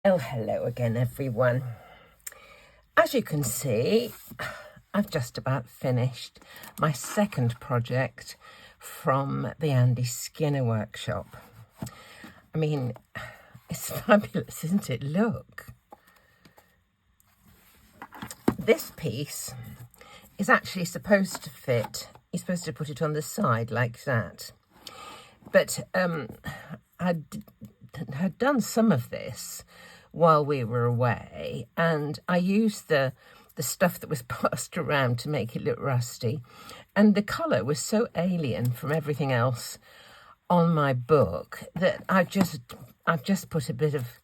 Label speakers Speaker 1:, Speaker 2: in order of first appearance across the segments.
Speaker 1: Oh, hello again, everyone. As you can see, I've just about finished my second project from the Andy Skinner workshop. I mean, it's fabulous, isn't it? Look. This piece is actually supposed to fit. You're supposed to put it on the side like that. But I had done some of this while we were away, and I used the stuff that was passed around to make it look rusty, and the colour was so alien from everything else on my book that I've just put a bit of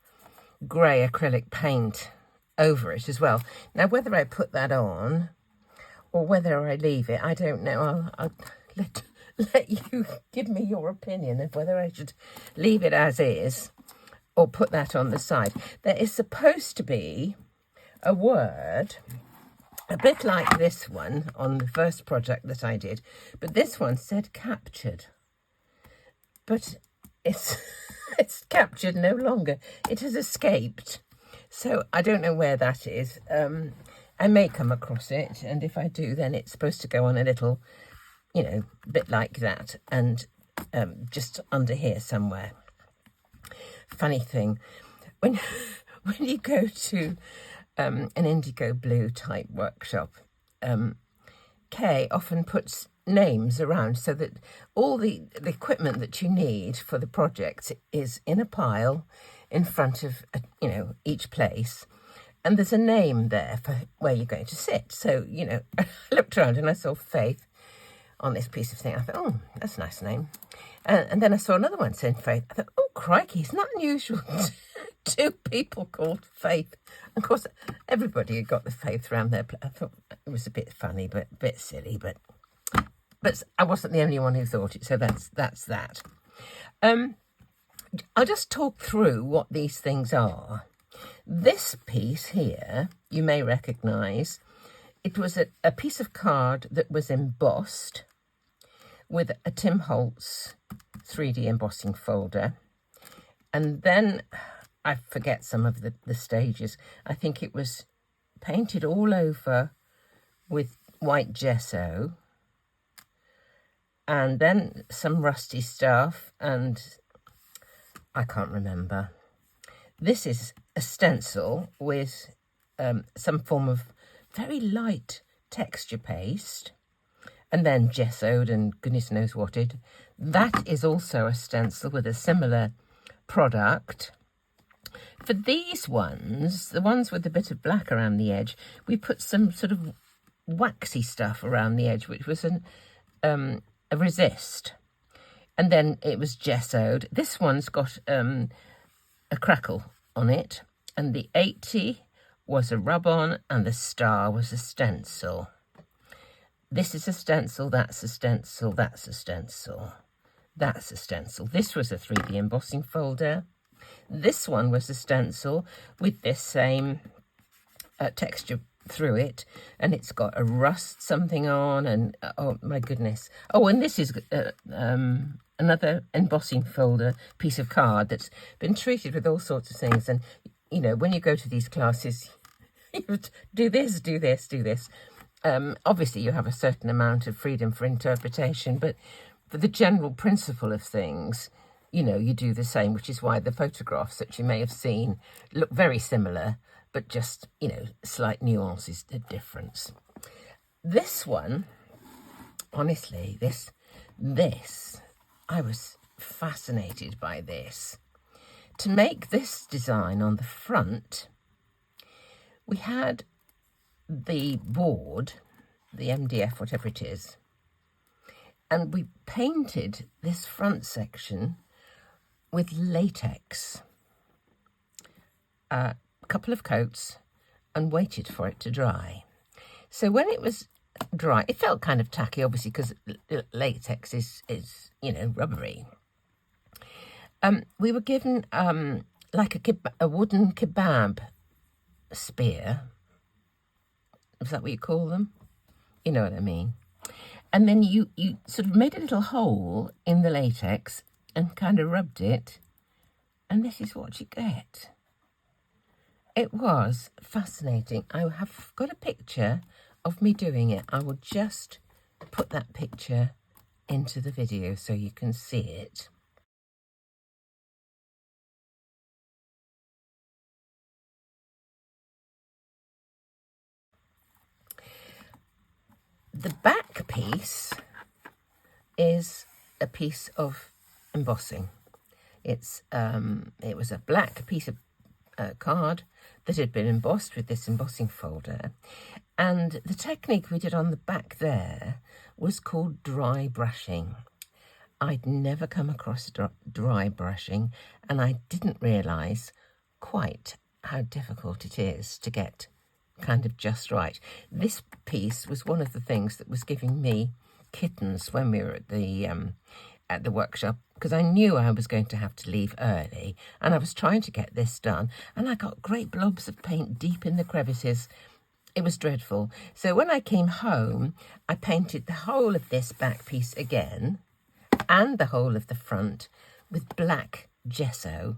Speaker 1: grey acrylic paint over it as well. Now, whether I put that on or whether I leave it, I don't know. I'll let you give me your opinion of whether I should leave it as is or put that on the side. There is supposed to be a word, a bit like this one on the first project that I did, but this one said captured. But it's captured no longer. It has escaped. So I don't know where that is. I may come across it, and if I do, then it's supposed to go on a little, bit like that, and just under here somewhere. Funny thing, when you go to an indigo blue type workshop, Kay often puts names around so that all the equipment that you need for the project is in a pile in front of each place, and there's a name there for where you're going to sit. So I looked around and I saw Faith on this piece of thing. I thought, oh, that's a nice name. And then I saw another one saying Faith. I thought, oh, crikey, it's not unusual. Two people called Faith. Of course, everybody had got the Faith around there. I thought it was a bit funny, but a bit silly. But I wasn't the only one who thought it, so that's that. I'll just talk through what these things are. This piece here, you may recognise, it was a piece of card that was embossed with a Tim Holtz 3D embossing folder. And then, I forget some of the stages. I think it was painted all over with white gesso. And then some rusty stuff, and I can't remember. This is a stencil with some form of very light texture paste, and then gessoed and goodness knows what it. That is also a stencil with a similar product. For these ones, the ones with a bit of black around the edge, we put some sort of waxy stuff around the edge, which was a resist. And then it was gessoed. This one's got a crackle on it, and the 80 was a rub-on, and the star was a stencil. This is a stencil, that's a stencil, that's a stencil, that's a stencil. This was a 3D embossing folder. This one was a stencil with this same texture through it, and it's got a rust something on, and oh my goodness. Oh, and this is another embossing folder piece of card that's been treated with all sorts of things. And when you go to these classes, you do this, do this, do this. Obviously you have a certain amount of freedom for interpretation, but for the general principle of things, you do the same, which is why the photographs that you may have seen look very similar, but just, slight nuances of difference. This one, honestly, this, I was fascinated by this. To make this design on the front, we had the board, the MDF, whatever it is, and we painted this front section with latex. A couple of coats, and waited for it to dry. So when it was dry, it felt kind of tacky, obviously, because latex is rubbery. We were given like a wooden kebab spear. Is that what you call them? You know what I mean. And then you sort of made a little hole in the latex and kind of rubbed it, and this is what you get. It was fascinating. I have got a picture of me doing it. I will just put that picture into the video so you can see it. The back piece is a piece of embossing. It was a black piece of card that had been embossed with this embossing folder, and the technique we did on the back there was called dry brushing. I'd never come across dry brushing, and I didn't realise quite how difficult it is to get kind of just right. This piece was one of the things that was giving me kittens when we were at the workshop, because I knew I was going to have to leave early, and I was trying to get this done, and I got great blobs of paint deep in the crevices. It was dreadful. So when I came home, I painted the whole of this back piece again and the whole of the front with black gesso,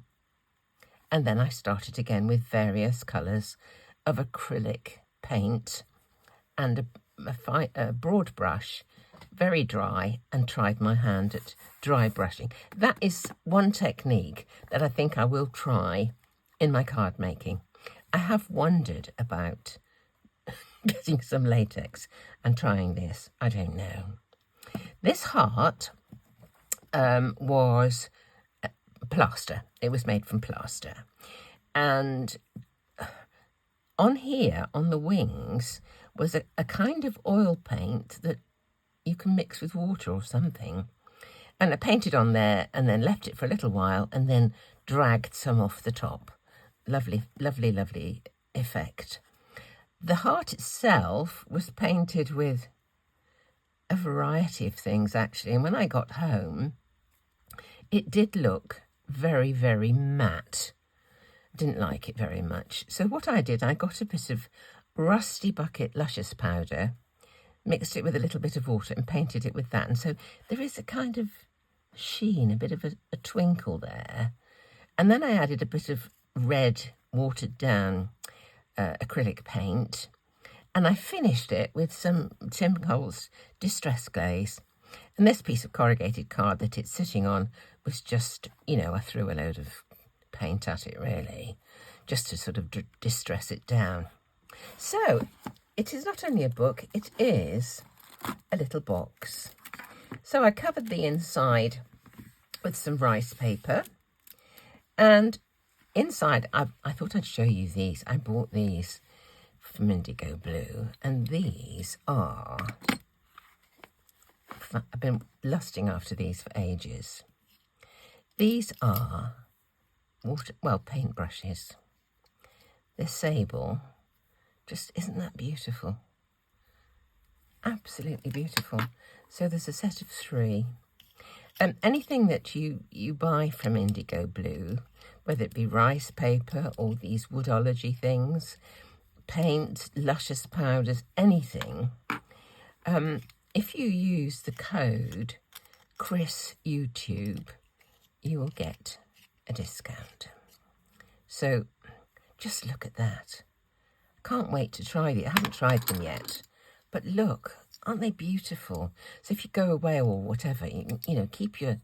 Speaker 1: and then I started again with various colours of acrylic paint and a broad brush, very dry, and tried my hand at dry brushing. That is one technique that I think I will try in my card making. I have wondered about getting some latex and trying this. I don't know. This heart was plaster. It was made from plaster. And on here, on the wings, was a kind of oil paint that you can mix with water or something. And I painted on there and then left it for a little while and then dragged some off the top. Lovely, lovely, lovely effect. The heart itself was painted with a variety of things, actually. And when I got home, it did look very, very matte. Didn't like it very much. So what I did, I got a bit of Rusty Bucket Luscious powder, mixed it with a little bit of water and painted it with that. And so there is a kind of sheen, a bit of a twinkle there. And then I added a bit of red watered down acrylic paint. And I finished it with some Tim Cole's Distress Glaze. And this piece of corrugated card that it's sitting on was just, you know, I threw a load of paint at it, really, just to sort of distress it down. So it is not only a book, it is a little box. So I covered the inside with some rice paper, and inside I thought I'd show you these. I bought these from Indigo Blue, and these are, I've been lusting after these for ages. These are paint brushes. They're sable. Just, isn't that beautiful? Absolutely beautiful. So there's a set of 3. Anything that you buy from Indigo Blue, whether it be rice paper or these woodology things, paint, luscious powders, anything, if you use the code ChrisYouTube, you will get a discount. So just look at that. Can't wait to try them. I haven't tried them yet, but look, aren't they beautiful? So if you go away or whatever, you know, keep your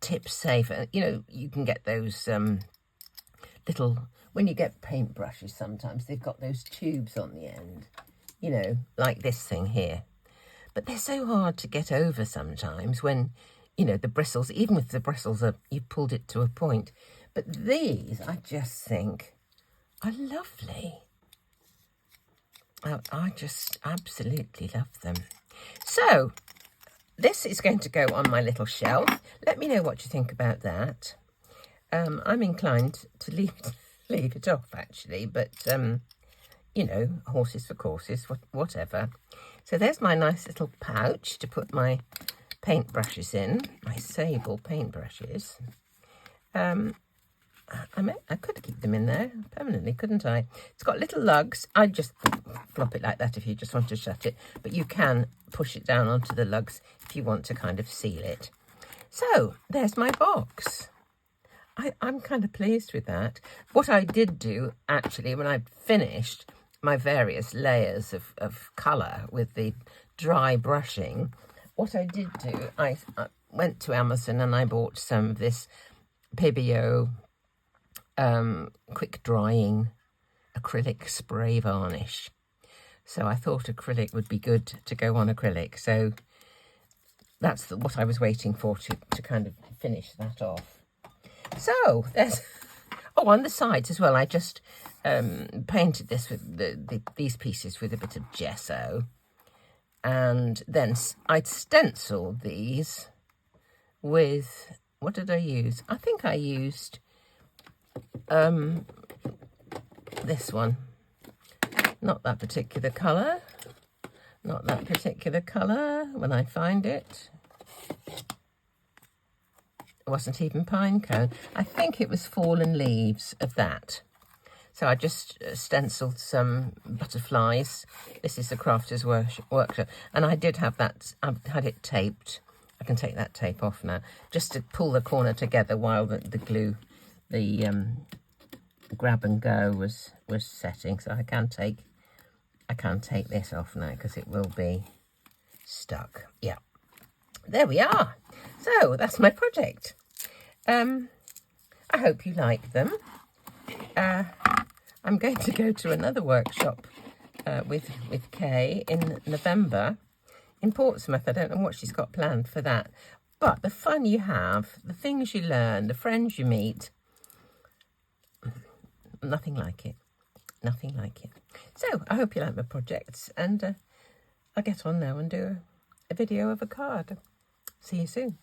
Speaker 1: tips safe. You know, you can get those little, when you get paint brushes, sometimes they've got those tubes on the end, you know, like this thing here. But they're so hard to get over sometimes when, you know, the bristles, even if the bristles are, you've pulled it to a point. But these, I just think, are lovely. I just absolutely love them. So this is going to go on my little shelf. Let me know what you think about that. I'm inclined to leave it off, actually, but you know, horses for courses, whatever. So there's my nice little pouch to put my paintbrushes in, my sable paintbrushes. I could keep them in there permanently, couldn't I? It's got little lugs. I'd just flop it like that if you just want to shut it, but you can push it down onto the lugs if you want to kind of seal it. So there's my box. I'm kind of pleased with that. What I did do, actually, when I'd finished my various layers of colour with the dry brushing, what I did do, I went to Amazon and I bought some of this Pibio quick drying acrylic spray varnish. So I thought acrylic would be good to go on acrylic. So that's what I was waiting for to kind of finish that off. So there's, oh, on the sides as well, I just painted this with these pieces with a bit of gesso. And then I'd stenciled these with, what did I use? I think I used this one. Not that particular colour. Not that particular colour when I find it. It wasn't even pine cone. I think it was fallen leaves of that. So I just stenciled some butterflies. This is the Crafter's Workshop. And I did have that, I had it taped. I can take that tape off now. Just to pull the corner together while the glue, the grab and go was setting. So I can take this off now because it will be stuck. Yeah. There we are. So that's my project. I hope you like them. I'm going to go to another workshop with Kay in November in Portsmouth. I don't know what she's got planned for that. But the fun you have, the things you learn, the friends you meet, nothing like it. Nothing like it. So I hope you like my projects, and I'll get on now and do a video of a card. See you soon.